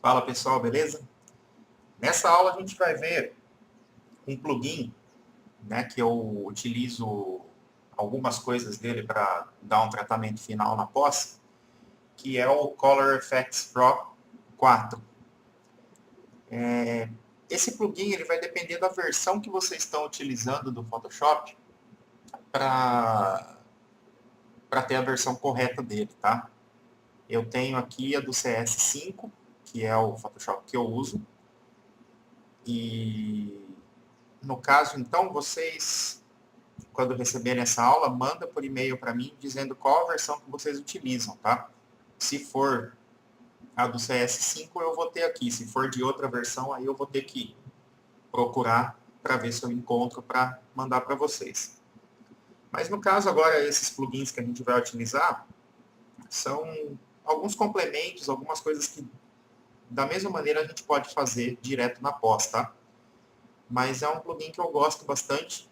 Fala pessoal, beleza? Nessa aula a gente vai ver um plugin, né, que eu utilizo algumas coisas dele para dar um tratamento final na pós, que é o Color Efex Pro 4. Esse plugin ele vai depender da versão que vocês estão utilizando do Photoshop para ter a versão correta dele, tá? Eu tenho aqui a do CS5, que é o Photoshop que eu uso. E no caso, então, vocês, quando receberem essa aula, manda por e-mail para mim dizendo qual a versão que vocês utilizam, tá? Se for a do CS5, eu vou ter aqui. Se for de outra versão, aí eu vou ter que procurar para ver se eu encontro para mandar para vocês. Mas no caso agora, esses plugins que a gente vai utilizar são alguns complementos, algumas coisas que da mesma maneira a gente pode fazer direto na pós, tá? Mas é um plugin que eu gosto bastante.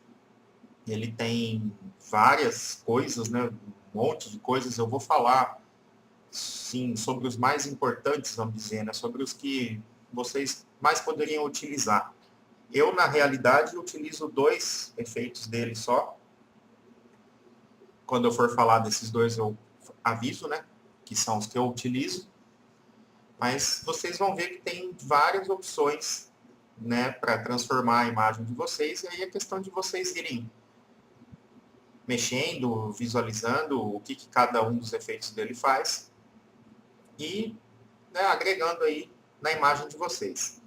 Ele tem várias coisas, né? Um monte de coisas. Eu vou falar, sim, sobre os mais importantes, vamos dizer, né? Sobre os que vocês mais poderiam utilizar. Eu, na realidade, utilizo 2 efeitos dele só. Quando eu for falar desses 2, eu aviso, né? Que são os que eu utilizo. Mas vocês vão ver que tem várias opções, né, para transformar a imagem de vocês. E aí é questão de vocês irem mexendo, visualizando o que cada um dos efeitos dele faz e, né, agregando aí na imagem de vocês.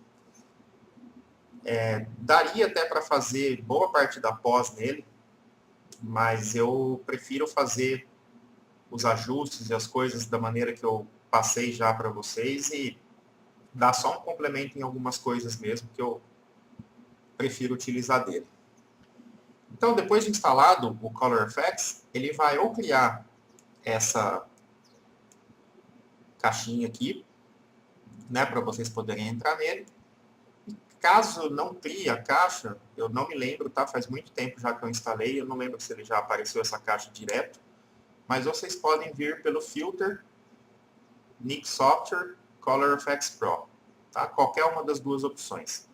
Daria até para fazer boa parte da pós nele, mas eu prefiro fazer os ajustes e as coisas da maneira que eu passei já para vocês e dar só um complemento em algumas coisas mesmo que eu prefiro utilizar dele. Então, depois de instalado o Color Efex, ele vai ou criar essa caixinha aqui, né, para vocês poderem entrar nele. Caso não crie a caixa, eu não me lembro, tá? Faz muito tempo já que eu instalei, eu não lembro se ele já apareceu essa caixa direto, mas vocês podem vir pelo Filter, Nik Software, Color Efex Pro, tá? Qualquer uma das duas opções.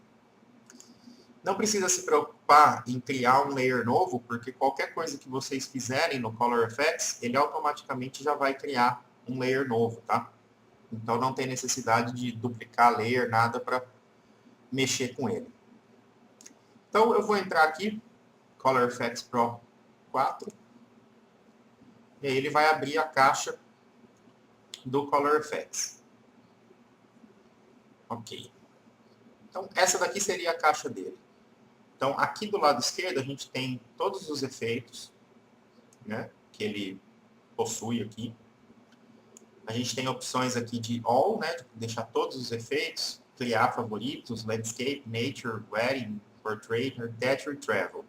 Não precisa se preocupar em criar um layer novo, porque qualquer coisa que vocês fizerem no Color Efex, ele automaticamente já vai criar um layer novo, tá? Então não tem necessidade de duplicar layer, nada para mexer com ele. Então eu vou entrar aqui, Color Efex Pro 4, e aí ele vai abrir a caixa do Color Efex. Ok. Então essa daqui seria a caixa dele. Então, aqui do lado esquerdo, a gente tem todos os efeitos, né, que ele possui aqui. A gente tem opções aqui de All, né, de deixar todos os efeitos, criar favoritos, Landscape, Nature, Wedding, Portrait, Architecture e Travel.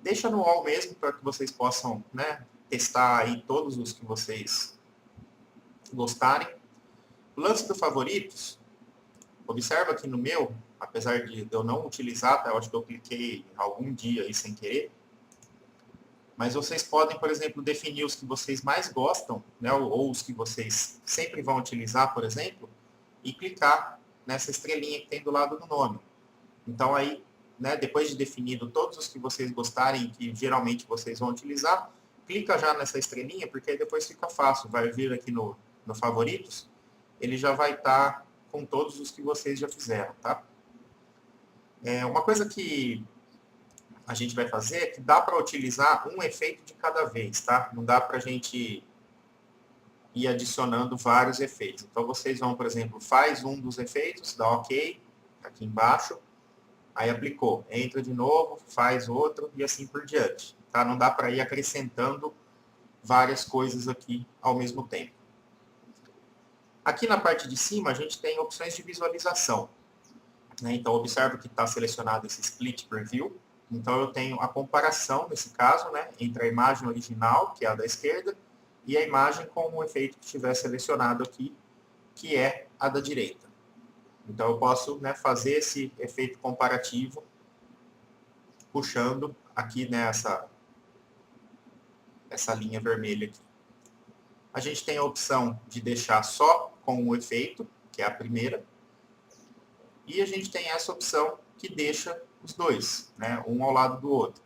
Deixa no All mesmo para que vocês possam, né, testar aí todos os que vocês gostarem. O lance do favoritos, observa que no meu, apesar de eu não utilizar, tá? Eu acho que eu cliquei algum dia aí sem querer, mas vocês podem, por exemplo, definir os que vocês mais gostam, né? Ou os que vocês sempre vão utilizar, por exemplo, e clicar nessa estrelinha que tem do lado do nome. Então aí, né, depois de definido todos os que vocês gostarem, que geralmente vocês vão utilizar, clica já nessa estrelinha, porque aí depois fica fácil, vai vir aqui no favoritos, ele já vai estar com todos os que vocês já fizeram, tá? Uma coisa que a gente vai fazer é que dá para utilizar um efeito de cada vez, tá? Não dá para a gente ir adicionando vários efeitos. Então, vocês vão, por exemplo, faz um dos efeitos, dá OK, aqui embaixo, aí aplicou, entra de novo, faz outro e assim por diante, tá? Não dá para ir acrescentando várias coisas aqui ao mesmo tempo. Aqui na parte de cima, a gente tem opções de visualização. Então, observa que está selecionado esse Split Preview. Então, eu tenho a comparação, nesse caso, né, entre a imagem original, que é a da esquerda, e a imagem com o efeito que estiver selecionado aqui, que é a da direita. Então, eu posso, né, fazer esse efeito comparativo puxando aqui nessa essa linha vermelha aqui. A gente tem a opção de deixar só com o efeito, que é a primeira, e a gente tem essa opção que deixa os dois, né, um ao lado do outro.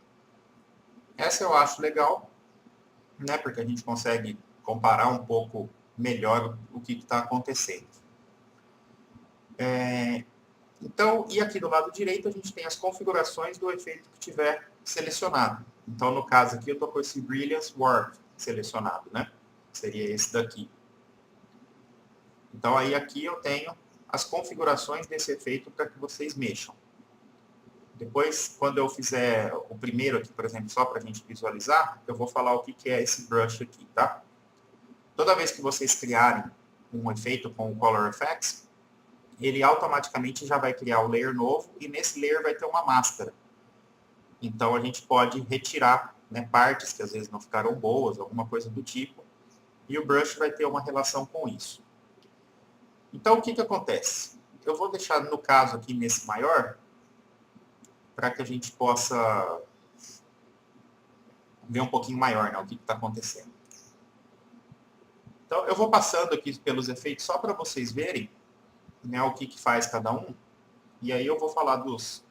Essa eu acho legal, né, porque a gente consegue comparar um pouco melhor o que está acontecendo. Então, e aqui do lado direito a gente tem as configurações do efeito que tiver selecionado. Então, no caso aqui, eu estou com esse Brilliance Warp selecionado, né? Seria esse daqui. Então, aí aqui eu tenho as configurações desse efeito para que vocês mexam. Depois, quando eu fizer o primeiro aqui, por exemplo, só para a gente visualizar, eu vou falar o que é esse brush aqui, tá? Toda vez que vocês criarem um efeito com o Color Effects, ele automaticamente já vai criar o layer novo e nesse layer vai ter uma máscara. Então a gente pode retirar, né, partes que às vezes não ficaram boas, alguma coisa do tipo, e o brush vai ter uma relação com isso. Então o que acontece? Eu vou deixar no caso aqui nesse maior, para que a gente possa ver um pouquinho maior, né, o que está acontecendo. Então eu vou passando aqui pelos efeitos só para vocês verem, né, o que faz cada um, e aí eu vou falar dos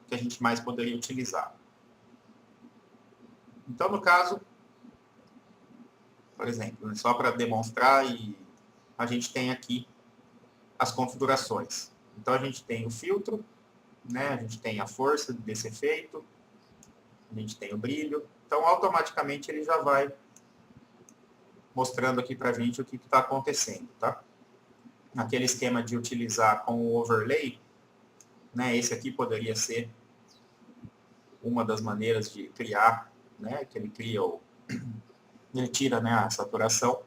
que a gente mais poderia utilizar. Então, no caso, por exemplo, só para demonstrar, a gente tem aqui as configurações. Então, a gente tem o filtro, né, a gente tem a força desse efeito, a gente tem o brilho. Então, automaticamente, ele já vai mostrando aqui para a gente o que está acontecendo, tá? Aquele esquema de utilizar com o overlay, né, esse aqui poderia ser uma das maneiras de criar, né, que ele cria ele tira, né, a saturação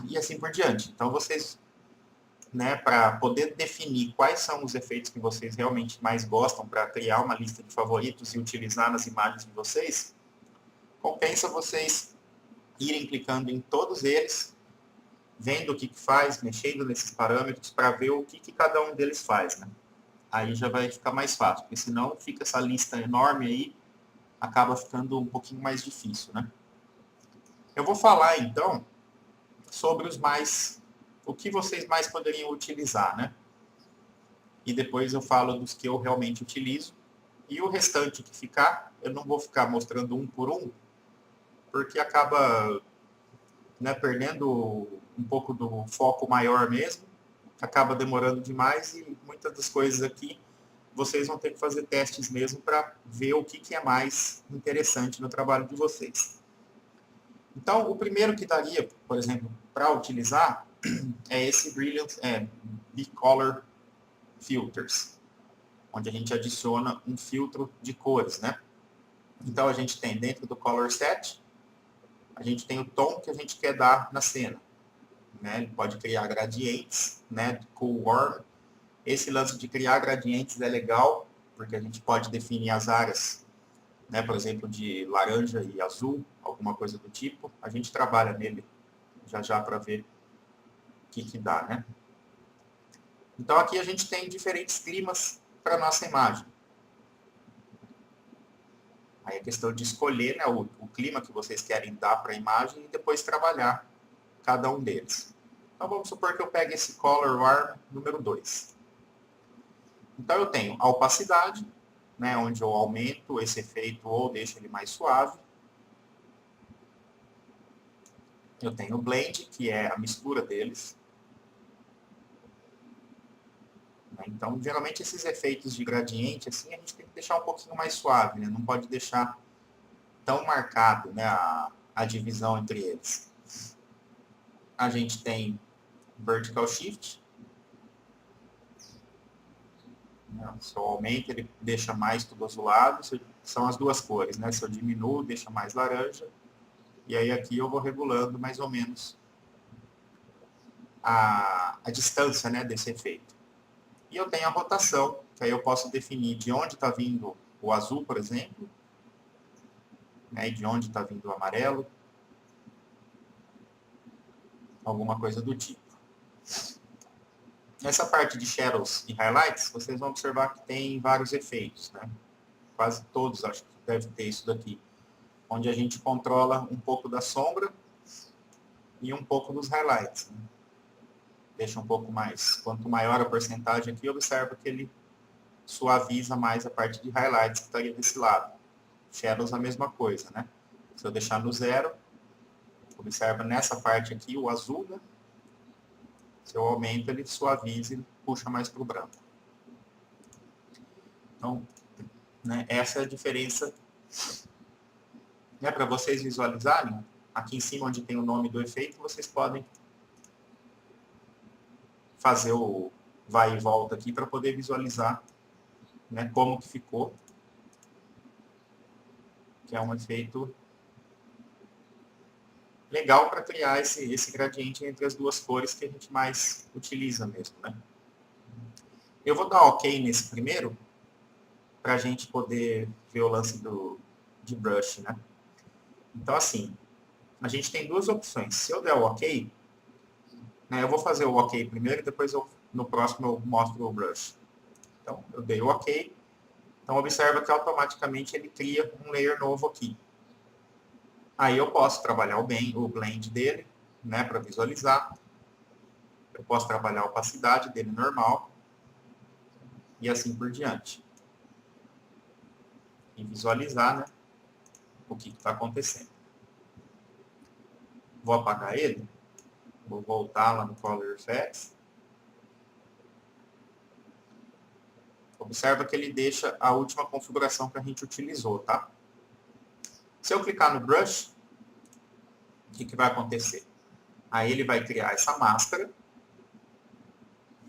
e assim por diante. Então vocês, né, para poder definir quais são os efeitos que vocês realmente mais gostam para criar uma lista de favoritos e utilizar nas imagens de vocês, compensa vocês irem clicando em todos eles, vendo o que faz, mexendo nesses parâmetros para ver o que cada um deles faz, né? Aí já vai ficar mais fácil, porque senão fica essa lista enorme aí, acaba ficando um pouquinho mais difícil, né? Eu vou falar, então, sobre o que vocês mais poderiam utilizar, né? E depois eu falo dos que eu realmente utilizo. E o restante que ficar, eu não vou ficar mostrando um por um, porque acaba, né, perdendo um pouco do foco maior mesmo, acaba demorando demais e muitas das coisas aqui vocês vão ter que fazer testes mesmo para ver o que é mais interessante no trabalho de vocês. Então, o primeiro que daria, por exemplo, para utilizar é esse Brilliance Bicolor Filters, onde a gente adiciona um filtro de cores, né? Então, a gente tem dentro do Color Set, a gente tem o tom que a gente quer dar na cena, né? Ele pode criar gradientes, né? Cool, warm. Esse lance de criar gradientes é legal, porque a gente pode definir as áreas, né? Por exemplo, de laranja e azul, alguma coisa do tipo. A gente trabalha nele já para ver o que dá, né? Então, aqui a gente tem diferentes climas para a nossa imagem. Aí é questão de escolher, né, o clima que vocês querem dar para a imagem e depois trabalhar cada um deles. Então, vamos supor que eu pegue esse Color Warm número 2. Então, eu tenho a opacidade, né, onde eu aumento esse efeito ou deixo ele mais suave. Eu tenho o Blend, que é a mistura deles. Então, geralmente, esses efeitos de gradiente, assim, a gente tem que deixar um pouquinho mais suave, né? Não pode deixar tão marcado, né, a divisão entre eles. A gente tem Vertical Shift. Se eu aumento, ele deixa mais tudo azulado. São as duas cores, né? Se eu diminuo, deixa mais laranja. E aí aqui eu vou regulando mais ou menos a distância, né, desse efeito. E eu tenho a rotação, que aí eu posso definir de onde está vindo o azul, por exemplo, né, e de onde está vindo o amarelo, alguma coisa do tipo. Essa parte de shadows e highlights, vocês vão observar que tem vários efeitos, né? Quase todos, acho que deve ter isso daqui, onde a gente controla um pouco da sombra e um pouco dos highlights, né? Deixa um pouco mais. Quanto maior a porcentagem aqui, observa que ele suaviza mais a parte de highlights que estaria desse lado. Shadows a mesma coisa, né? Se eu deixar no 0, observa nessa parte aqui o azul, né? Se eu aumento, ele suaviza e puxa mais para o branco. Então, né, essa é a diferença, né, para vocês visualizarem. Aqui em cima, onde tem o nome do efeito, vocês podem fazer o vai e volta aqui para poder visualizar, né, como que ficou. Que é um efeito legal para criar esse gradiente entre as duas cores que a gente mais utiliza mesmo, né? Eu vou dar OK nesse primeiro, para a gente poder ver o lance de brush, né? Então, assim, a gente tem duas opções. Se eu der o OK, né, eu vou fazer o OK primeiro e depois no próximo eu mostro o brush. Então, eu dei o OK. Então, observa que automaticamente ele cria um layer novo aqui. Aí eu posso trabalhar o blend dele, né, para visualizar. Eu posso trabalhar a opacidade dele normal. E assim por diante. E visualizar, né, o que está acontecendo. Vou apagar ele. Vou voltar lá no Color Effects. Observa que ele deixa a última configuração que a gente utilizou, tá? Se eu clicar no Brush, o que vai acontecer? Aí ele vai criar essa máscara.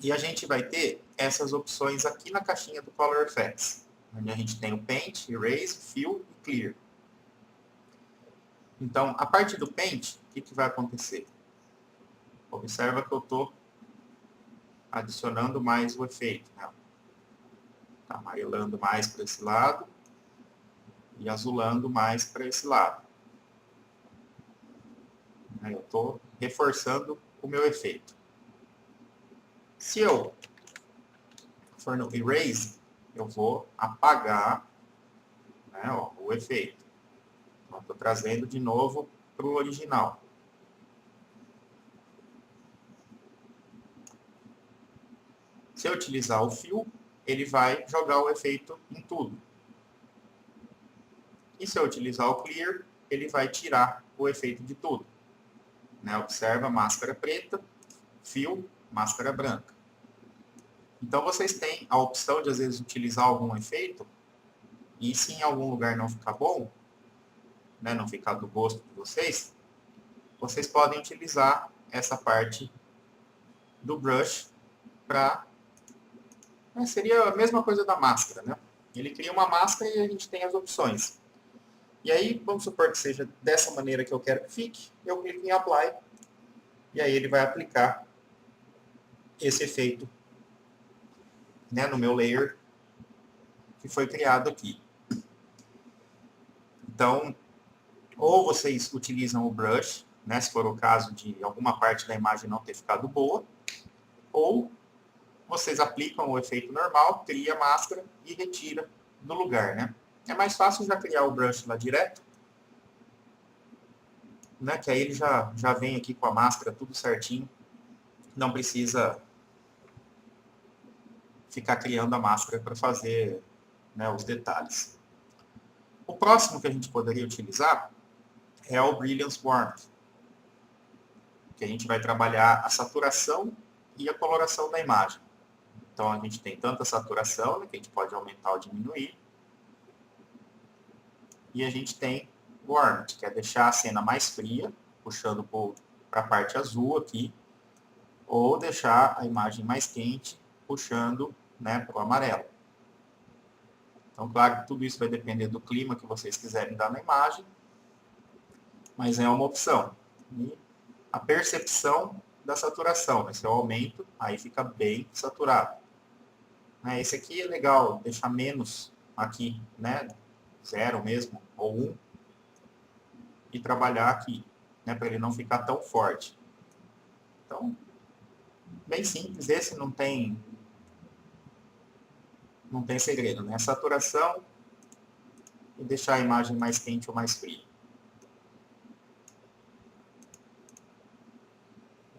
E a gente vai ter essas opções aqui na caixinha do Color Effects. Onde a gente tem o Paint, Erase, Fill e Clear. Então, a parte do Paint, o que vai acontecer? Observa que eu estou adicionando mais o efeito, né? Tá amarelando mais para esse lado e azulando mais para esse lado. Eu estou reforçando o meu efeito. Se eu for no Erase, eu vou apagar, né, ó, o efeito. Estou trazendo de novo para o original. Se eu utilizar o Fill, ele vai jogar o efeito em tudo. E se eu utilizar o Clear, ele vai tirar o efeito de tudo. Né? Observa, máscara preta, Fill, máscara branca. Então, vocês têm a opção de, às vezes, utilizar algum efeito, e se em algum lugar não ficar bom, né, não ficar do gosto de vocês, vocês podem utilizar essa parte do brush para... seria a mesma coisa da máscara, né? Ele cria uma máscara e a gente tem as opções. E aí, vamos supor que seja dessa maneira que eu quero que fique, eu clico em Apply, e aí ele vai aplicar esse efeito, né, no meu layer que foi criado aqui. Então, ou vocês utilizam o brush, né, se for o caso de alguma parte da imagem não ter ficado boa, ou vocês aplicam o efeito normal, cria a máscara e retira do lugar, né? É mais fácil já criar o brush lá direto, né, que aí ele já vem aqui com a máscara tudo certinho, não precisa ficar criando a máscara para fazer, né, os detalhes. O próximo que a gente poderia utilizar é o Brilliance Warmth, que a gente vai trabalhar a saturação e a coloração da imagem. Então, a gente tem tanto a saturação, né, que a gente pode aumentar ou diminuir, e a gente tem o Warmth, que é deixar a cena mais fria, puxando para a parte azul aqui, ou deixar a imagem mais quente, puxando, né, para o amarelo. Então, claro que tudo isso vai depender do clima que vocês quiserem dar na imagem, mas é uma opção. E a percepção da saturação, né? Se eu aumento, aí fica bem saturado. Esse aqui é legal, deixar menos aqui, né? 0 mesmo, ou 1, e trabalhar aqui, né? Para ele não ficar tão forte. Então, Bem simples, esse não tem segredo, né? Saturação e deixar a imagem mais quente ou mais fria.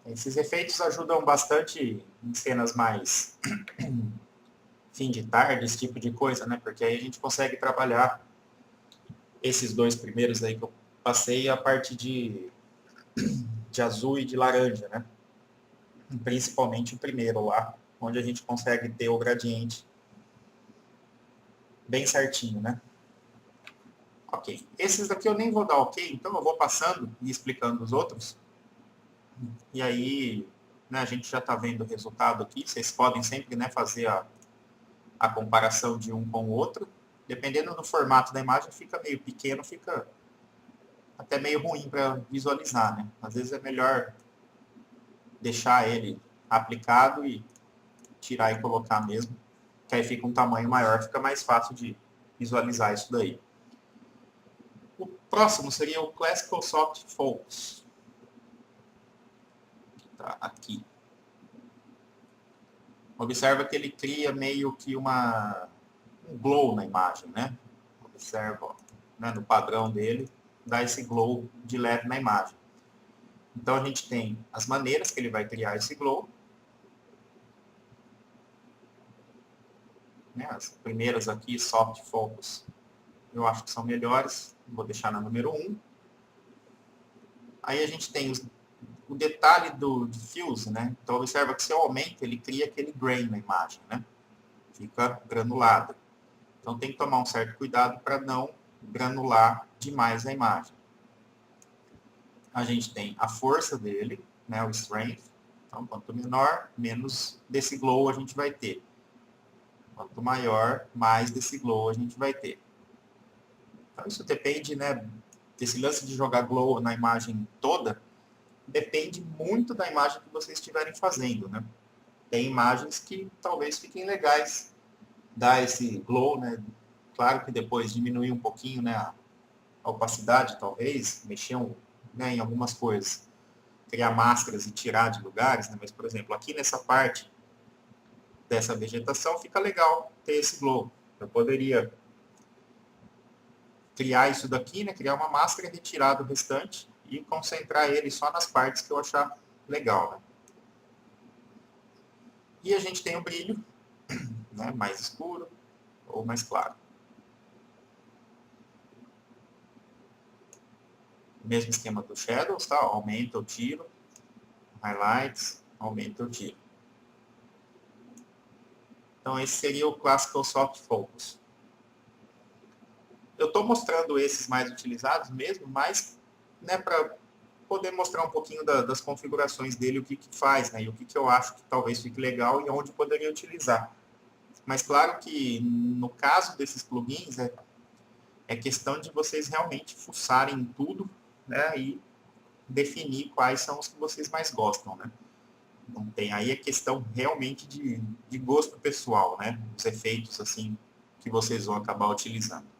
Esses efeitos ajudam bastante em cenas mais fim de tarde, esse tipo de coisa, né? Porque aí a gente consegue trabalhar esses dois primeiros aí que eu passei, a parte de azul e de laranja, né? Principalmente o primeiro lá, onde a gente consegue ter o gradiente bem certinho, né? Ok. Esses daqui eu nem vou dar ok, então eu vou passando e explicando os outros. E aí, né, a gente já está vendo o resultado aqui. Vocês podem sempre, né, fazer a comparação de um com o outro. Dependendo do formato da imagem, fica meio pequeno, fica até meio ruim para visualizar, né? Às vezes é melhor deixar ele aplicado e tirar e colocar mesmo, que aí fica um tamanho maior, fica mais fácil de visualizar isso daí. O próximo seria o Classical Soft Focus. Tá aqui. Observa que ele cria meio que um glow na imagem, né? Observa, ó, né, no padrão dele, dá esse glow de leve na imagem. Então a gente tem as maneiras que ele vai criar esse glow. Né? As primeiras aqui, Soft Focus, eu acho que são melhores. Vou deixar na número 1. Aí a gente tem o detalhe do diffuse, né? Então observa que se eu aumento, ele cria aquele grain na imagem, né? Fica granulada. Então tem que tomar um certo cuidado para não granular demais a imagem. A gente tem a força dele, né? O strength. Então quanto menor, menos desse glow a gente vai ter. Quanto maior, mais desse glow a gente vai ter. Então isso depende, né? Desse lance de jogar glow na imagem toda, depende muito da imagem que vocês estiverem fazendo, né? Tem imagens que talvez fiquem legais, dá esse glow, né? Claro que depois diminuir um pouquinho, né, a opacidade, talvez, mexer né, em algumas coisas, criar máscaras e tirar de lugares, né? Mas, por exemplo, aqui nessa parte dessa vegetação fica legal ter esse glow. Eu poderia criar isso daqui, né, criar uma máscara, retirar do restante e concentrar ele só nas partes que eu achar legal, né? E a gente tem o brilho, né, mais escuro ou mais claro. Mesmo esquema do Shadows, tá? Aumenta o tiro, highlights, aumenta o tiro. Então esse seria o Classical Soft Focus. Eu estou mostrando esses mais utilizados mesmo, mas, né, para poder mostrar um pouquinho das configurações dele, o que faz, né, e o que eu acho que talvez fique legal e onde poderia utilizar. Mas claro que no caso desses plugins é questão de vocês realmente fuçarem em tudo, né, e definir quais são os que vocês mais gostam, né. Não tem, aí é questão realmente de gosto pessoal, né, os efeitos assim que vocês vão acabar utilizando.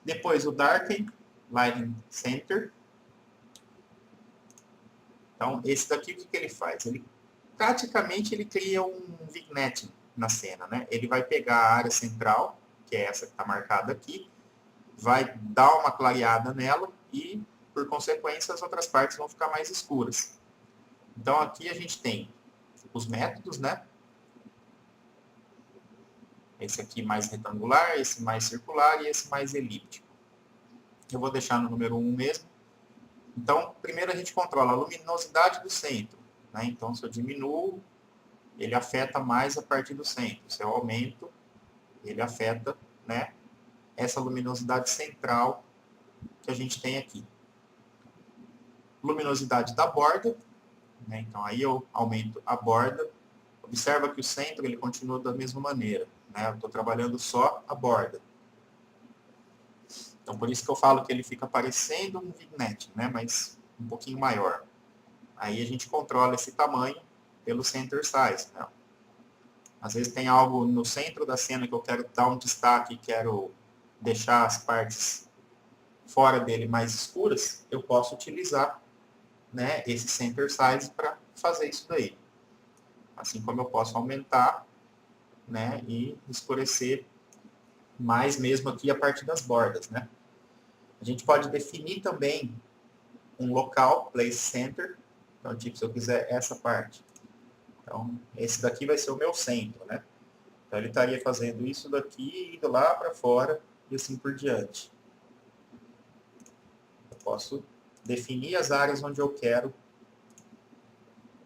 Depois o Darken Lighting Center. Então esse daqui o que ele faz? Ele praticamente ele cria um vignette na cena, né? Ele vai pegar a área central, que é essa que está marcada aqui, vai dar uma clareada nela e, por consequência, as outras partes vão ficar mais escuras. Então aqui a gente tem os métodos, né? Esse aqui mais retangular, esse mais circular e esse mais elíptico. Eu vou deixar no número 1 mesmo. Então, primeiro a gente controla a luminosidade do centro, né? Então, se eu diminuo, ele afeta mais a partir do centro. Se eu aumento, ele afeta, né, essa luminosidade central que a gente tem aqui. Luminosidade da borda, né? Então aí eu aumento a borda. Observa que o centro ele continua da mesma maneira, né? Eu estou trabalhando só a borda. Então por isso que eu falo que ele fica parecendo um vignette, né? Mas um pouquinho maior. Aí a gente controla esse tamanho pelo center size, né? Às vezes tem algo no centro da cena que eu quero dar um destaque, quero deixar as partes fora dele mais escuras, eu posso utilizar, né, esse center size para fazer isso daí. Assim como eu posso aumentar, né, e escurecer mais mesmo aqui a parte das bordas, né? A gente pode definir também um local, place center. Então, tipo, se eu quiser essa parte. Então, esse daqui vai ser o meu centro, né? Então, ele estaria fazendo isso daqui, indo lá para fora e assim por diante. Eu posso definir as áreas onde eu quero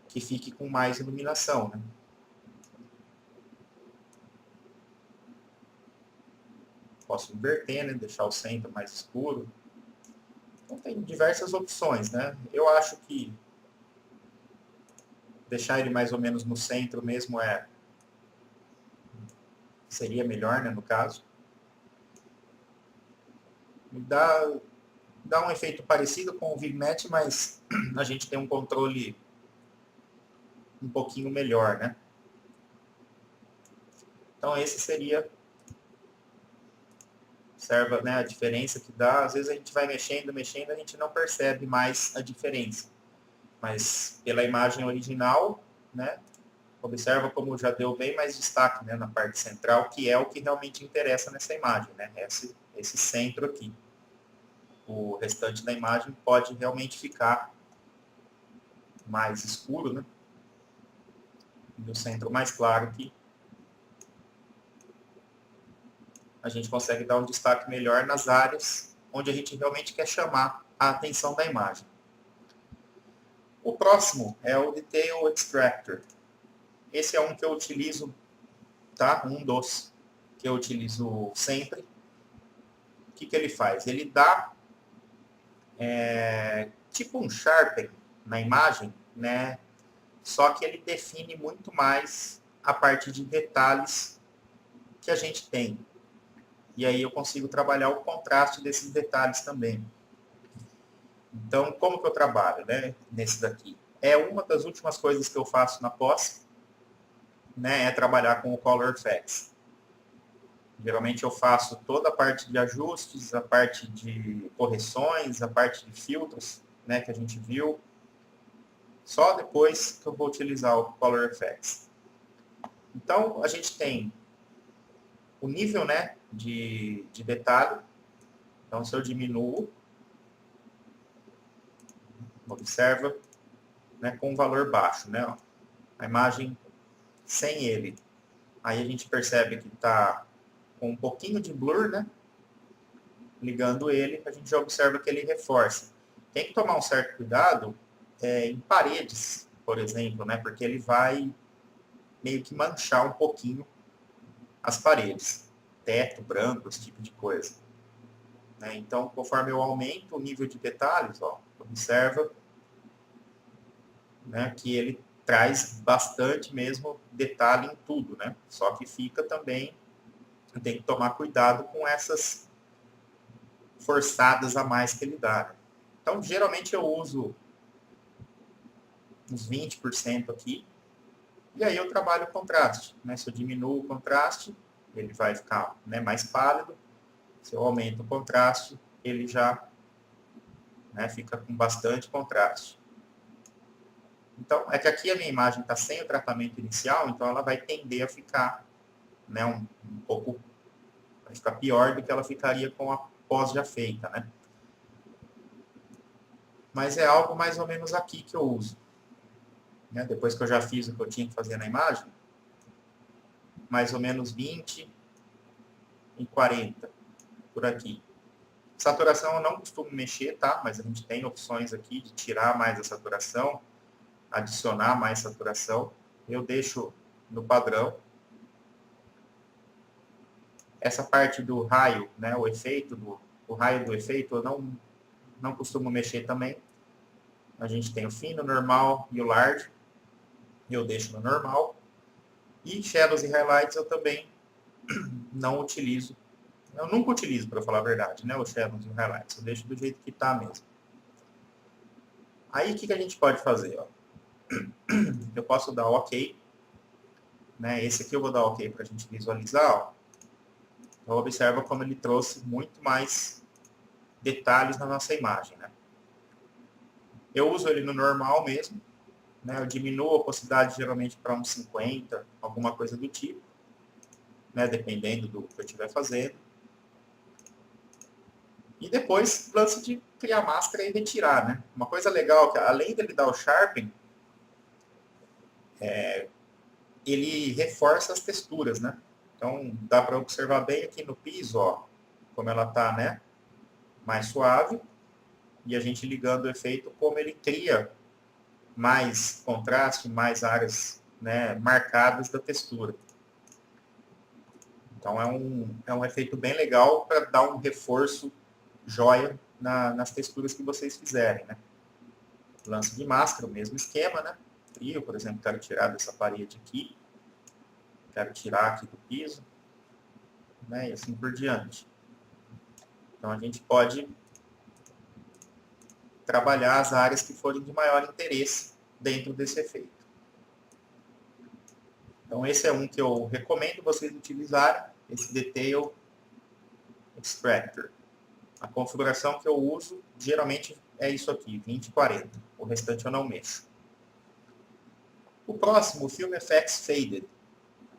que fique com mais iluminação, né? Posso inverter, né? Deixar o centro mais escuro. Então, tem diversas opções, né? Eu acho que deixar ele mais ou menos no centro mesmo seria melhor, né, no caso. Dá um efeito parecido com o VigMatch, mas a gente tem um controle um pouquinho melhor, né? Então esse seria, observa, né, a diferença que dá. Às vezes a gente vai mexendo, a gente não percebe mais a diferença. Mas pela imagem original, né, observa como já deu bem mais destaque, né, na parte central, que é o que realmente interessa nessa imagem, né? Esse centro aqui. O restante da imagem pode realmente ficar mais escuro, né? E o centro mais claro aqui. A gente consegue dar um destaque melhor nas áreas onde a gente realmente quer chamar a atenção da imagem. O próximo é o Detail Extractor. Esse é um que eu utilizo, tá? Um dos que eu utilizo sempre. O que ele faz? Ele dá tipo um sharpen na imagem, né? Só que ele define muito mais a parte de detalhes que a gente tem. E aí eu consigo trabalhar o contraste desses detalhes também. Então, como que eu trabalho, né, nesse daqui? É uma das últimas coisas que eu faço na pós, né, é trabalhar com o Color Effects. Geralmente eu faço toda a parte de ajustes, a parte de correções, a parte de filtros, né, que a gente viu. Só depois que eu vou utilizar o Color Effects. Então, a gente tem o nível, né, de detalhe. Então, se eu diminuo, observa, né, com um valor baixo, né, ó, a imagem sem ele. Aí a gente percebe que está com um pouquinho de blur, né? Ligando ele, a gente já observa que ele reforça. Tem que tomar um certo cuidado em paredes, por exemplo, né? Porque ele vai meio que manchar um pouquinho as paredes. Teto branco, esse tipo de coisa. Né? Então, conforme eu aumento o nível de detalhes, ó, observa, né, que ele traz bastante mesmo detalhe em tudo, né? Só que fica também, tem que tomar cuidado com essas forçadas a mais que ele dá. Né? Então, geralmente eu uso uns 20% aqui, e aí eu trabalho o contraste. Né? Se eu diminuo o contraste, ele vai ficar, né, mais pálido. Se eu aumento o contraste, ele já, né, fica com bastante contraste. Então, é que aqui a minha imagem está sem o tratamento inicial, então ela vai tender a ficar, né, um pouco, vai ficar pior do que ela ficaria com a pós já feita, né? Mas é algo mais ou menos aqui que eu uso. Né? Depois que eu já fiz o que eu tinha que fazer na imagem, mais ou menos 20 e 40, por aqui. Saturação eu não costumo mexer, tá? Mas a gente tem opções aqui de tirar mais a saturação, adicionar mais saturação. Eu deixo no padrão. Essa parte do raio, né, o raio do efeito, eu não costumo mexer também. A gente tem o fino, o normal e o large. Eu deixo no normal. E shadows e highlights eu também não utilizo. Eu nunca utilizo, para falar a verdade, né, os shadows e os highlights. Eu deixo do jeito que está mesmo. Aí, o que a gente pode fazer? Ó? Eu posso dar OK. Né? Esse aqui eu vou dar OK para a gente visualizar. Ó. Então, observa como ele trouxe muito mais detalhes na nossa imagem. Né? Eu uso ele no normal mesmo. né? Eu diminuo a opacidade geralmente para uns 50, alguma coisa do tipo, né? Dependendo do que eu estiver fazendo. E depois, lance de criar máscara e retirar, né? Uma coisa legal, que além dele dar o sharpen, ele reforça as texturas, né? Então, dá para observar bem aqui no piso, ó, como ela está, né? Mais suave. E a gente ligando o efeito, como ele cria mais contraste, mais áreas, né, marcadas da textura. Então, é um efeito bem legal para dar um reforço joia nas texturas que vocês fizerem, né? Lance de máscara, o mesmo esquema, né? Eu, por exemplo, quero tirar dessa parede aqui, quero tirar aqui do piso, né? E assim por diante. Então, a gente pode trabalhar as áreas que forem de maior interesse dentro desse efeito. Então, esse é um que eu recomendo vocês utilizarem, esse Detail Extractor. A configuração que eu uso, geralmente, é isso aqui, 20/40. O restante eu não mexo. O próximo, o Film Effects Faded.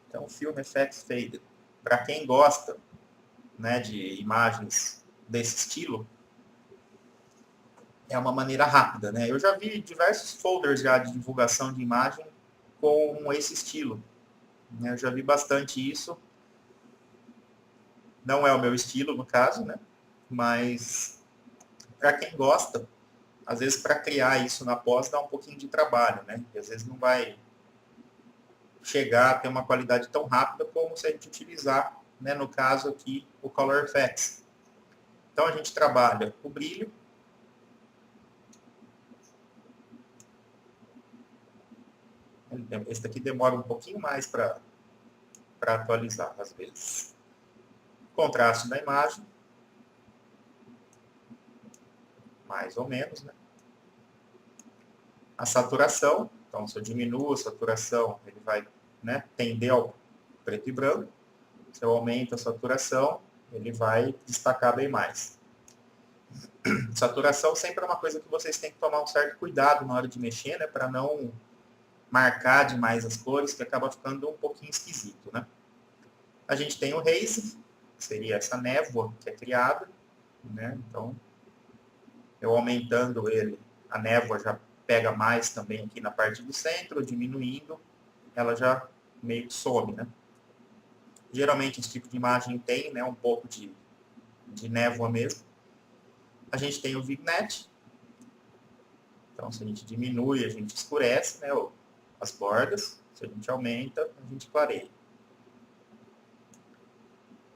Então, Film Effects Faded. Para quem gosta, né, de imagens desse estilo, é uma maneira rápida, né? Eu já vi diversos folders já de divulgação de imagem com esse estilo. Eu já vi bastante isso. Não é o meu estilo, no caso, né? Mas para quem gosta, às vezes para criar isso na pós dá um pouquinho de trabalho, né? E às vezes não vai chegar a ter uma qualidade tão rápida como se a gente utilizar, né, no caso aqui, o Color Effects. Então a gente trabalha o brilho, esse daqui demora um pouquinho mais para atualizar, às vezes. Contraste da imagem, mais ou menos, né? A saturação, então se eu diminuo a saturação, ele vai, né, tender ao preto e branco. Se eu aumento a saturação, ele vai destacar bem mais. Saturação sempre é uma coisa que vocês têm que tomar um certo cuidado na hora de mexer, né, para não marcar demais as cores, que acaba ficando um pouquinho esquisito, né? A gente tem o haze, que seria essa névoa que é criada, né? Então, eu aumentando ele, a névoa já pega mais também aqui na parte do centro, diminuindo, ela já meio que some, né? Geralmente esse tipo de imagem tem, né, um pouco de névoa mesmo. A gente tem o vignette. Então, se a gente diminui, a gente escurece, né, as bordas. Se a gente aumenta, a gente clareia.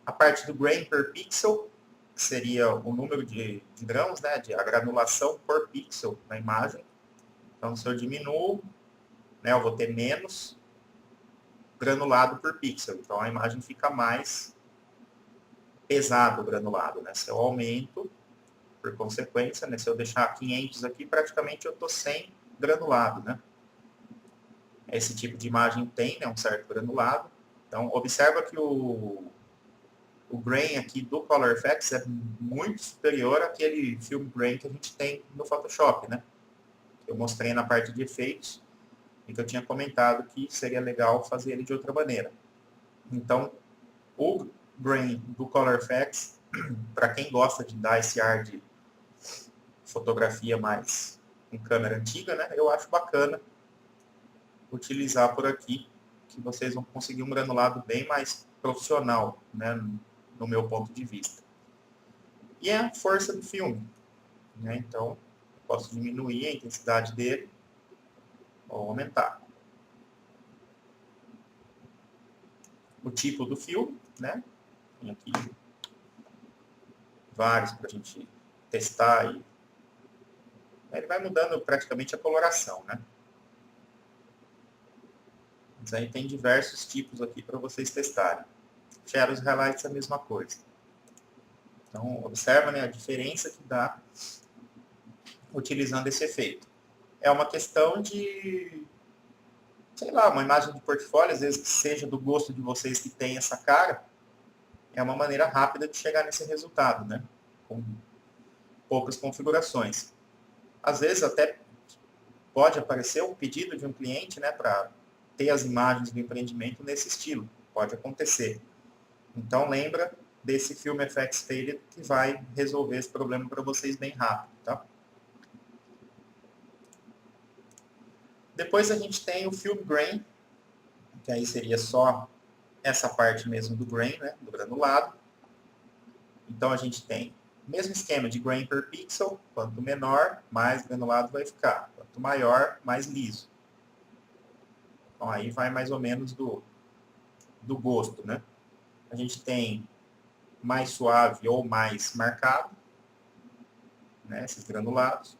A parte do grain per pixel, que seria o número de grãos, né, a granulação por pixel na imagem. Então, se eu diminuo, né, eu vou ter menos granulado por pixel. Então, a imagem fica mais pesado o granulado, né? Se eu aumento, por consequência, né, se eu deixar 500 aqui, praticamente eu estou sem granulado, né? Esse tipo de imagem tem, né, um certo granulado. Então, observa que o grain aqui do Color Effects é muito superior àquele film grain que a gente tem no Photoshop, né? Eu mostrei na parte de efeitos e que eu tinha comentado que seria legal fazer ele de outra maneira. Então, o grain do Color Effects, para quem gosta de dar esse ar de fotografia mais com câmera antiga, né? Eu acho bacana utilizar por aqui, que vocês vão conseguir um granulado bem mais profissional, né? No meu ponto de vista. E é a força do filme, né? Então, eu posso diminuir a intensidade dele ou aumentar. O tipo do filme, né? Tem aqui vários para a gente testar e ele vai mudando praticamente a coloração, né? Mas aí tem diversos tipos aqui para vocês testarem. Shadows Highlights é a mesma coisa. Então, observa, né, a diferença que dá utilizando esse efeito. É uma questão de, sei lá, uma imagem de portfólio, às vezes que seja do gosto de vocês que tem essa cara, é uma maneira rápida de chegar nesse resultado, né? Com poucas configurações. Às vezes até pode aparecer um pedido de um cliente, né, para ter as imagens do empreendimento nesse estilo. Pode acontecer. Então, lembra desse Film FX Faded que vai resolver esse problema para vocês bem rápido, tá? Depois a gente tem o Film Grain, que aí seria só essa parte mesmo do grain, né, do granulado. Então, a gente tem o mesmo esquema de grain per pixel. Quanto menor, mais granulado vai ficar. Quanto maior, mais liso. Então, aí vai mais ou menos do gosto, né? A gente tem mais suave ou mais marcado, né, esses granulados.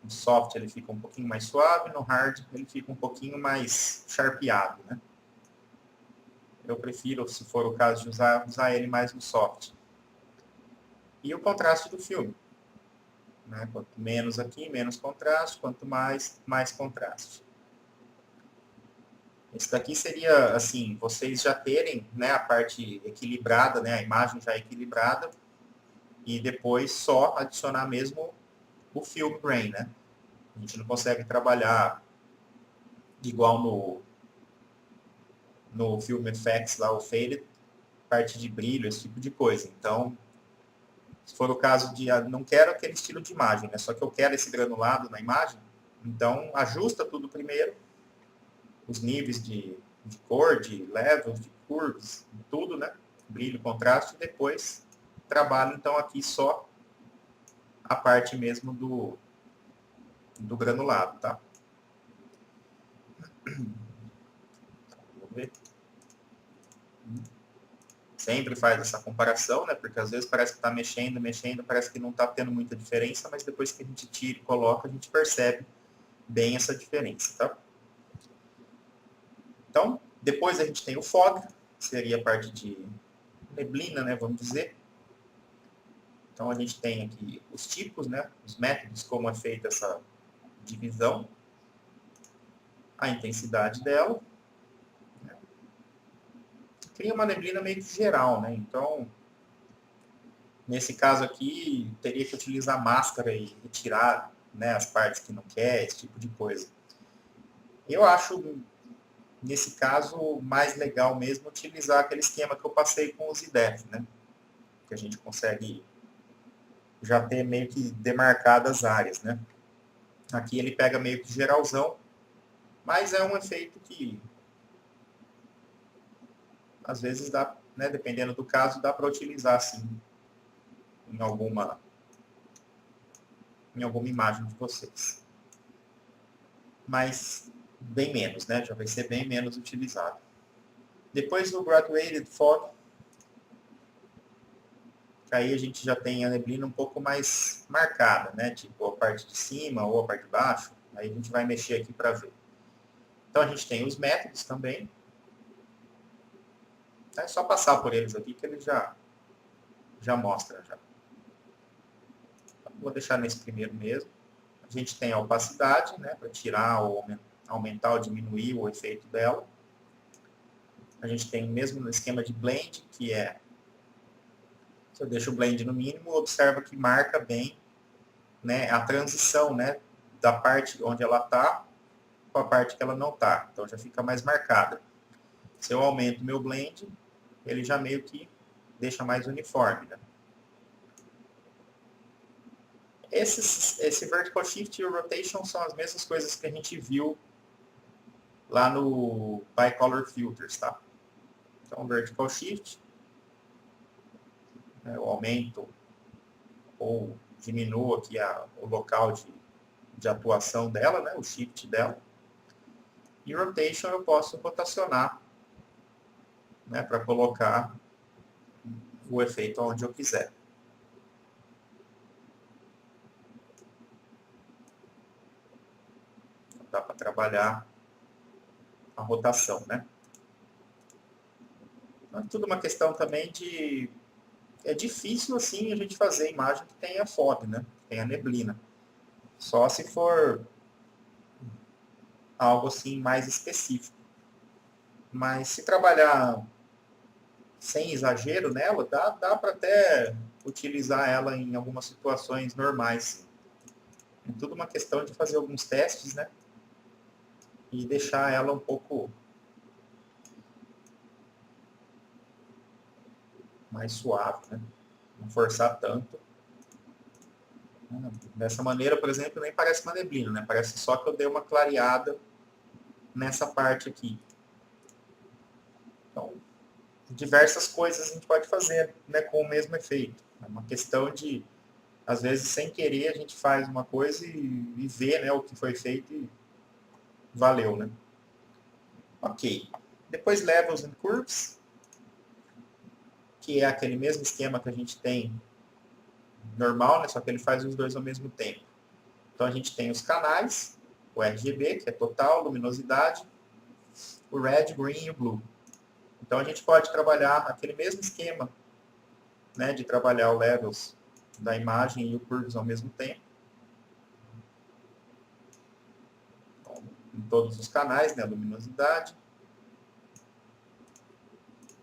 No soft ele fica um pouquinho mais suave, no hard ele fica um pouquinho mais charpeado, né? Eu prefiro, se for o caso de usar ele mais no soft. E o contraste do filme, né? Quanto menos aqui, menos contraste, quanto mais, mais contraste. Esse daqui seria, assim, vocês já terem, né, a parte equilibrada, né, a imagem já equilibrada, e depois só adicionar mesmo o Film Grain, né? A gente não consegue trabalhar igual no Film FX, lá o Faded, parte de brilho, esse tipo de coisa. Então, se for o caso de, não quero aquele estilo de imagem, né? Só que eu quero esse granulado na imagem, então ajusta tudo primeiro, os níveis de cor, de levels, de curves, tudo, né? Brilho, contraste, e depois trabalho, então, aqui só a parte mesmo do granulado, tá? Vamos ver. Sempre faz essa comparação, né? Porque às vezes parece que está mexendo, parece que não está tendo muita diferença, mas depois que a gente tira e coloca, a gente percebe bem essa diferença, tá? Então, depois a gente tem o fog, que seria a parte de neblina, né? Vamos dizer. Então, a gente tem aqui os tipos, né? Os métodos, como é feita essa divisão, a intensidade dela. Cria uma neblina meio que geral, né? Então, nesse caso aqui, teria que utilizar máscara e retirar, né, as partes que não quer, esse tipo de coisa. Eu acho, nesse caso, mais legal mesmo utilizar aquele esquema que eu passei com os IDEF, né? Que a gente consegue já ter meio que demarcadas as áreas, né? Aqui ele pega meio que geralzão, mas é um efeito que às vezes dá, né, dependendo do caso, dá para utilizar assim em alguma imagem de vocês. Mas bem menos, né? Já vai ser bem menos utilizado. Depois do Graduated Fog, aí a gente já tem a neblina um pouco mais marcada, né? Tipo a parte de cima ou a parte de baixo. Aí a gente vai mexer aqui para ver. Então a gente tem os métodos também. É só passar por eles aqui que ele já mostra. Já. Vou deixar nesse primeiro mesmo. A gente tem a opacidade, né? Para tirar ou aumentar ou diminuir o efeito dela. A gente tem o mesmo esquema de blend, que é, se eu deixo o blend no mínimo, observa que marca bem, né, a transição, né, da parte onde ela está com a parte que ela não está. Então já fica mais marcada. Se eu aumento o meu blend, ele já meio que deixa mais uniforme. Né? Esse Vertical Shift e o Rotation são as mesmas coisas que a gente viu lá no Bicolor Filters, tá? Então, Vertical Shift, né, eu aumento ou diminuo aqui o local de atuação dela, né, o shift dela. E Rotation eu posso rotacionar, né, para colocar o efeito onde eu quiser. Então, dá para trabalhar a rotação, né? Então, é tudo uma questão também de... É difícil, assim, a gente fazer imagem que tenha fog, né? Tenha neblina. Só se for algo, assim, mais específico. Mas se trabalhar sem exagero nela, dá para até utilizar ela em algumas situações normais. É tudo uma questão de fazer alguns testes, né? E deixar ela um pouco mais suave, né? Não forçar tanto. Dessa maneira, por exemplo, nem parece uma neblina, né? Parece só que eu dei uma clareada nessa parte aqui. Então, diversas coisas a gente pode fazer, né, com o mesmo efeito. É uma questão de, às vezes, sem querer, a gente faz uma coisa e vê, né, o que foi feito e valeu, né? Ok. Depois Levels and Curves, que é aquele mesmo esquema que a gente tem normal, né, só que ele faz os dois ao mesmo tempo. Então a gente tem os canais, o RGB, que é total, luminosidade, o Red, Green e o Blue. Então a gente pode trabalhar aquele mesmo esquema, né, de trabalhar o Levels da imagem e o Curves ao mesmo tempo. Então, em todos os canais, né, a luminosidade,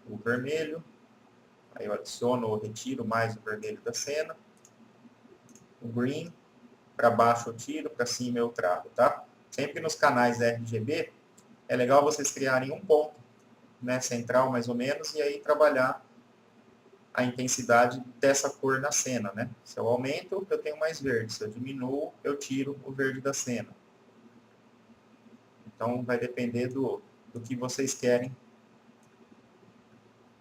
o vermelho, aí eu adiciono ou retiro mais o vermelho da cena, o Green, para baixo eu tiro, para cima eu trago, tá? Sempre nos canais RGB, é legal vocês criarem um ponto, né, central mais ou menos, e aí trabalhar a intensidade dessa cor na cena, né? Se eu aumento, eu tenho mais verde. Se eu diminuo, eu tiro o verde da cena. Então, vai depender do que vocês querem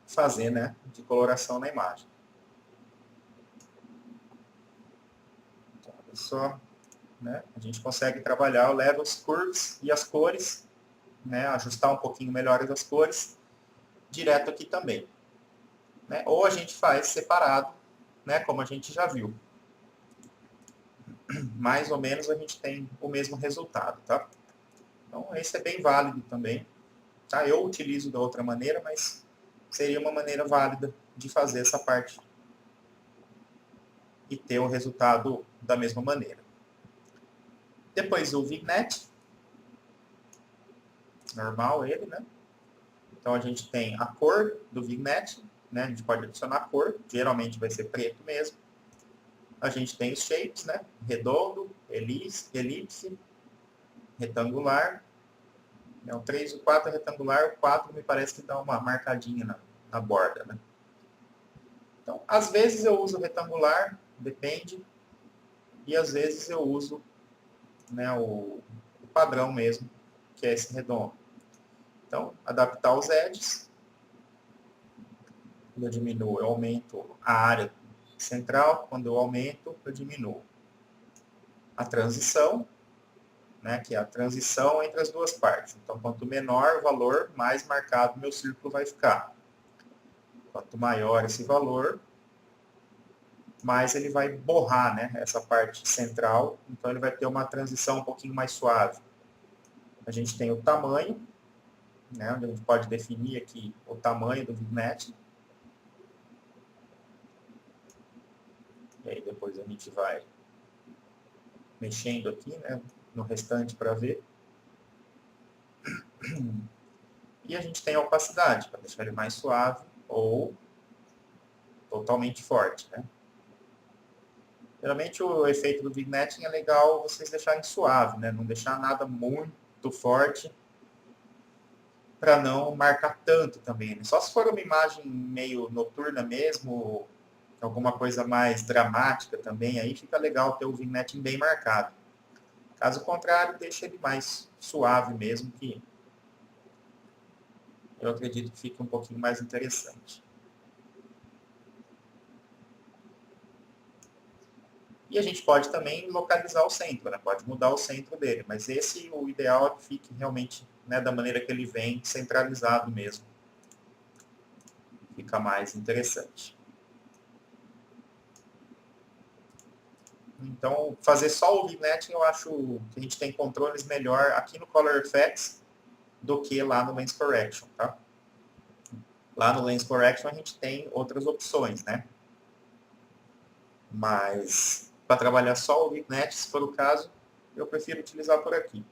fazer, né, de coloração na imagem. Então, olha só, né? A gente consegue trabalhar o levels, curves e as cores, né? Ajustar um pouquinho melhor as cores, direto aqui também. Né? Ou a gente faz separado, né? Como a gente já viu. Mais ou menos a gente tem o mesmo resultado, tá? Então, esse é bem válido também. Tá? Eu utilizo da outra maneira, mas seria uma maneira válida de fazer essa parte e ter o resultado da mesma maneira. Depois o vignette, normal ele, né? Então a gente tem a cor do vignette, né? A gente pode adicionar cor, geralmente vai ser preto mesmo. A gente tem os shapes, né? Redondo, elipse, retangular. O 3 e o 4 é retangular, o 4 me parece que dá uma marcadinha na borda, né? Então, às vezes eu uso retangular, depende, e às vezes eu uso, né, o padrão mesmo, que é esse redondo. Então, adaptar os edges. Quando eu diminuo, eu aumento a área central. Quando eu aumento, eu diminuo. A transição, né, que é a transição entre as duas partes. Então, quanto menor o valor, mais marcado meu círculo vai ficar. Quanto maior esse valor, mais ele vai borrar, né, essa parte central. Então, ele vai ter uma transição um pouquinho mais suave. A gente tem o tamanho, né, onde a gente pode definir aqui o tamanho do vignette. E aí depois a gente vai mexendo aqui, né, no restante para ver. E a gente tem a opacidade, para deixar ele mais suave ou totalmente forte, né? Geralmente o efeito do vignetting é legal vocês deixarem suave, né? Não deixar nada muito forte para não marcar tanto também, né? Só se for uma imagem meio noturna mesmo, alguma coisa mais dramática também, aí fica legal ter o vignetting bem marcado. Caso contrário, deixa ele mais suave mesmo, que eu acredito que fica um pouquinho mais interessante. E a gente pode também localizar o centro, né? Pode mudar o centro dele, mas esse, o ideal é que fique realmente, né, da maneira que ele vem, centralizado mesmo. Fica mais interessante. Então, fazer só o vignetting, eu acho que a gente tem controles melhor aqui no Color Effects do que lá no Lens Correction, tá? Lá no Lens Correction a gente tem outras opções, né? Mas para trabalhar só o vignette, se for o caso, eu prefiro utilizar por aqui.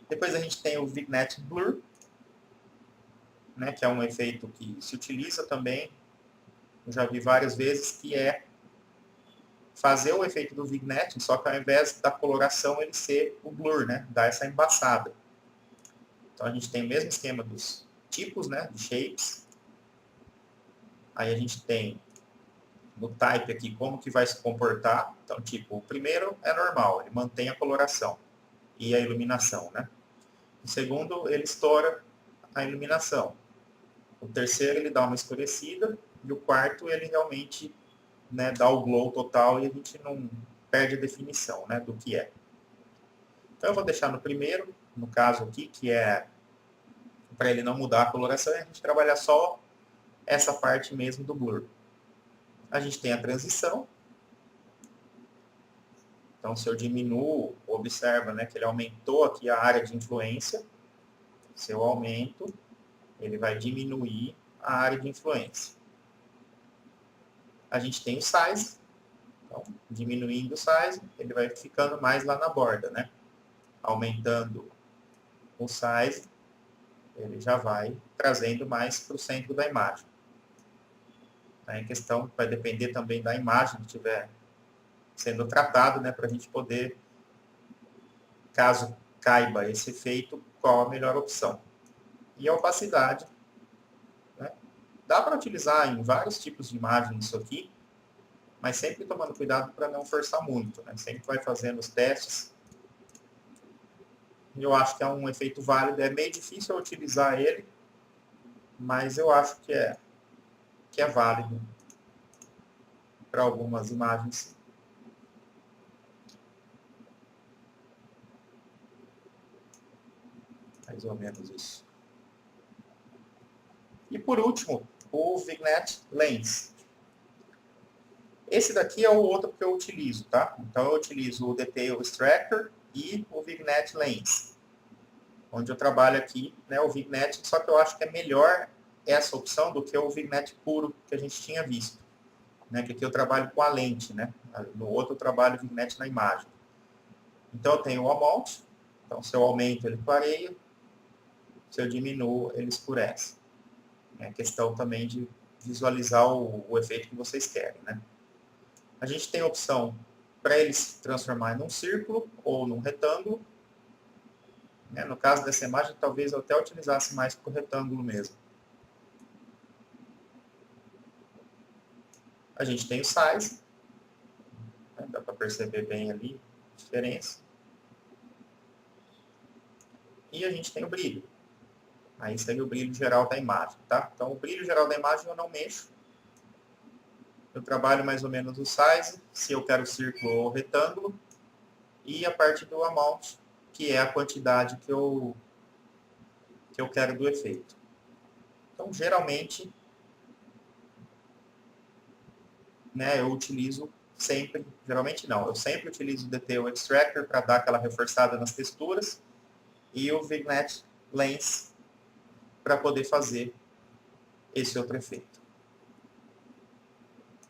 Depois a gente tem o Vignette Blur, né, que é um efeito que se utiliza também, eu já vi várias vezes, que é fazer o efeito do vignetting, só que ao invés da coloração ele ser o blur, né? Dar essa embaçada. Então a gente tem o mesmo esquema dos tipos, né? De shapes. Aí a gente tem no type aqui como que vai se comportar. Então, tipo, o primeiro é normal, ele mantém a coloração e a iluminação, né? O segundo, ele estoura a iluminação. O terceiro, ele dá uma escurecida. E o quarto, ele realmente, né, dá o glow total e a gente não perde a definição, né, do que é. Então eu vou deixar no primeiro, no caso aqui, que é para ele não mudar a coloração, e a gente trabalhar só essa parte mesmo do blur. A gente tem a transição. Então, se eu diminuo, observa, né, que ele aumentou aqui a área de influência. Se eu aumento, ele vai diminuir a área de influência. A gente tem o size. Então, diminuindo o size, ele vai ficando mais lá na borda, né? Aumentando o size, ele já vai trazendo mais para o centro da imagem. A questão vai depender também da imagem que estiver sendo tratado, né, para a gente poder, caso caiba esse efeito, qual a melhor opção. E a opacidade, né, dá para utilizar em vários tipos de imagens isso aqui, mas sempre tomando cuidado para não forçar muito, né? Sempre vai fazendo os testes. Eu acho que é um efeito válido, é meio difícil eu utilizar ele, mas eu acho que é válido para algumas imagens. Mais ou menos isso. E por último, o Vignette Lens. Esse daqui é o outro que eu utilizo, tá? Então eu utilizo o Detail Extractor e o Vignette Lens. Onde eu trabalho aqui, né, o Vignette, só que eu acho que é melhor essa opção do que o Vignette puro que a gente tinha visto. Né, que aqui eu trabalho com a lente, né? No outro eu trabalho o Vignette na imagem. Então eu tenho o Amount, então se eu aumento ele clareia, se eu diminuo ele escurece. É questão também de visualizar o efeito que vocês querem, né? A gente tem a opção para ele se transformar num círculo ou num retângulo. Né? No caso dessa imagem, talvez eu até utilizasse mais para o retângulo mesmo. A gente tem o size, né? Dá para perceber bem ali a diferença. E a gente tem o brilho. Aí seria o brilho geral da imagem, tá? Então, o brilho geral da imagem eu não mexo. Eu trabalho mais ou menos o size, se eu quero círculo ou retângulo. E a parte do amount, que é a quantidade que eu quero do efeito. Então, geralmente, né, eu utilizo sempre, geralmente não, eu sempre utilizo o Detail Extractor para dar aquela reforçada nas texturas e o Vignette Lens para poder fazer esse outro efeito.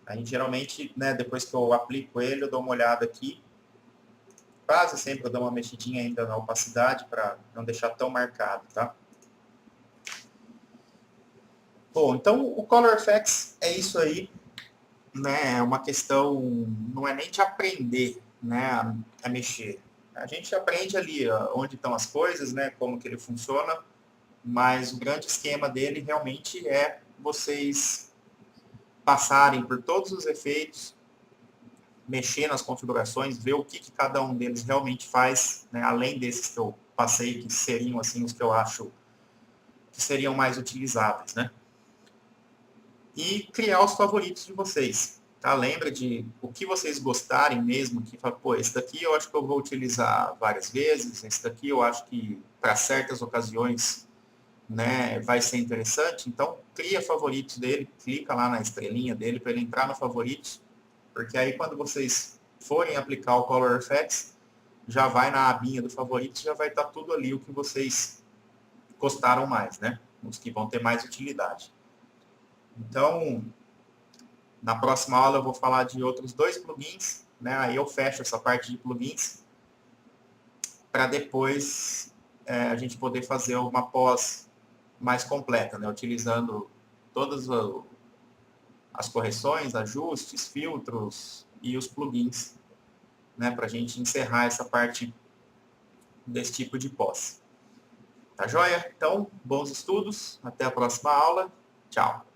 Aí, geralmente, né, depois que eu aplico ele, eu dou uma olhada aqui. Quase sempre eu dou uma mexidinha ainda na opacidade para não deixar tão marcado, tá? Bom, então o Color Effects é isso aí, né? É uma questão, não é nem de aprender, né, a mexer. A gente aprende ali onde estão as coisas, né, como que ele funciona, mas o grande esquema dele realmente é vocês passarem por todos os efeitos, mexer nas configurações, ver o que cada um deles realmente faz, né, além desses que eu passei, que seriam assim os que eu acho que seriam mais utilizáveis, né? E criar os favoritos de vocês, tá? Lembra de o que vocês gostarem mesmo, que fala, pô, esse daqui eu acho que eu vou utilizar várias vezes, esse daqui eu acho que para certas ocasiões, né, vai ser interessante, então cria favoritos dele, clica lá na estrelinha dele para ele entrar no favoritos, porque aí quando vocês forem aplicar o Color Effects, já vai na abinha do favoritos, já vai estar tudo ali o que vocês gostaram mais, né? Os que vão ter mais utilidade. Então, na próxima aula eu vou falar de outros 2 plugins, né? Aí eu fecho essa parte de plugins para depois a gente poder fazer uma pós mais completa, né? Utilizando todas as correções, ajustes, filtros, e os plugins, né, para a gente encerrar essa parte desse tipo de posse. Tá joia? Então, bons estudos, até a próxima aula. Tchau!